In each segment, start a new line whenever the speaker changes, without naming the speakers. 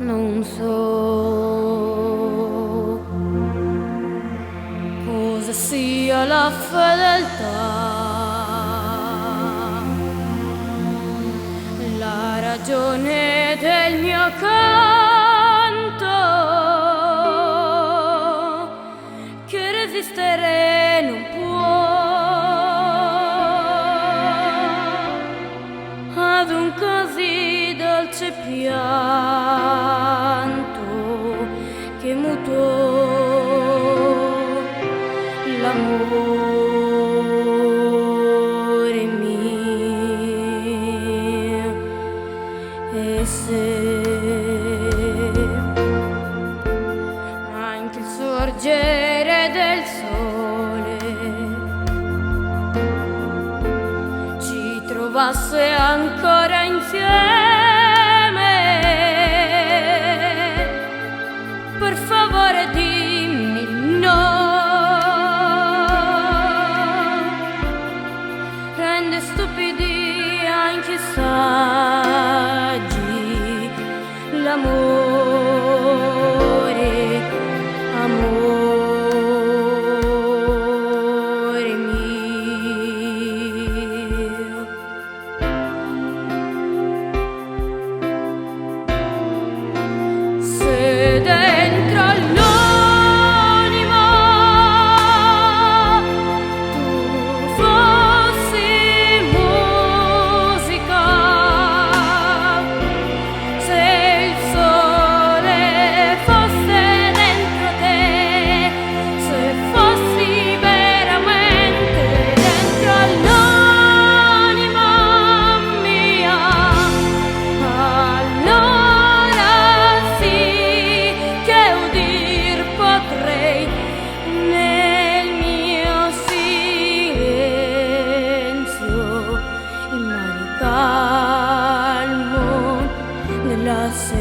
Non so cosa sia la fedeltà, la ragione del mio canto, che resistere non può ad un così dolce pianto che mutò l'amore mio. E se anche il sorgere del sole ci trovasse ancora insieme, per favore dimmi no. Rende stupidi anche i saggi l'amore, amore mio. Se dentro all'anima tu fossi musica, se il sole fosse dentro te, se fossi veramente dentro all'anima mia, allora sì che udir potrei nel mio silenzio il mare calmo nella sera.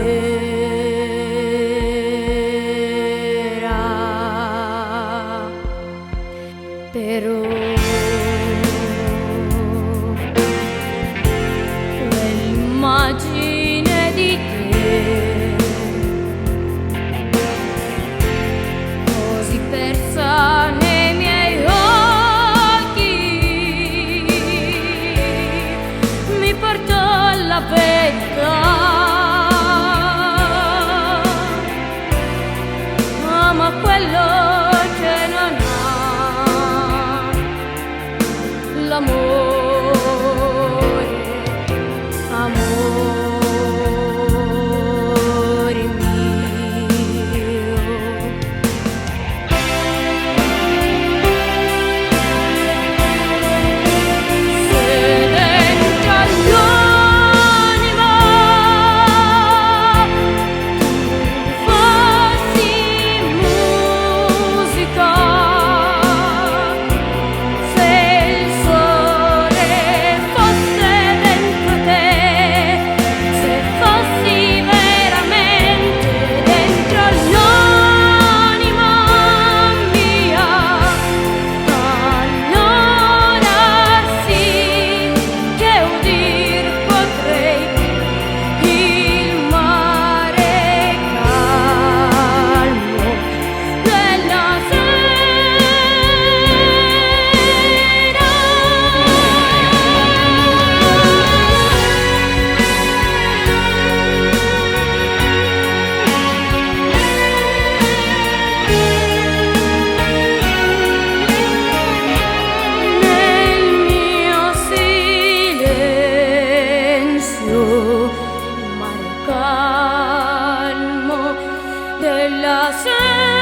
Però l'immagine di te, così persa nei miei occhi, mi portò alla verità. Ama quello che non ha l'amore, amore mio. Se dentro all'anima tu fossi musica, se il sole fosse dentro te, se fossi veramente dentro l'anima mia, allora sì che udir potrei il mare calmo della nel mio silenzio il mare calmo della sera.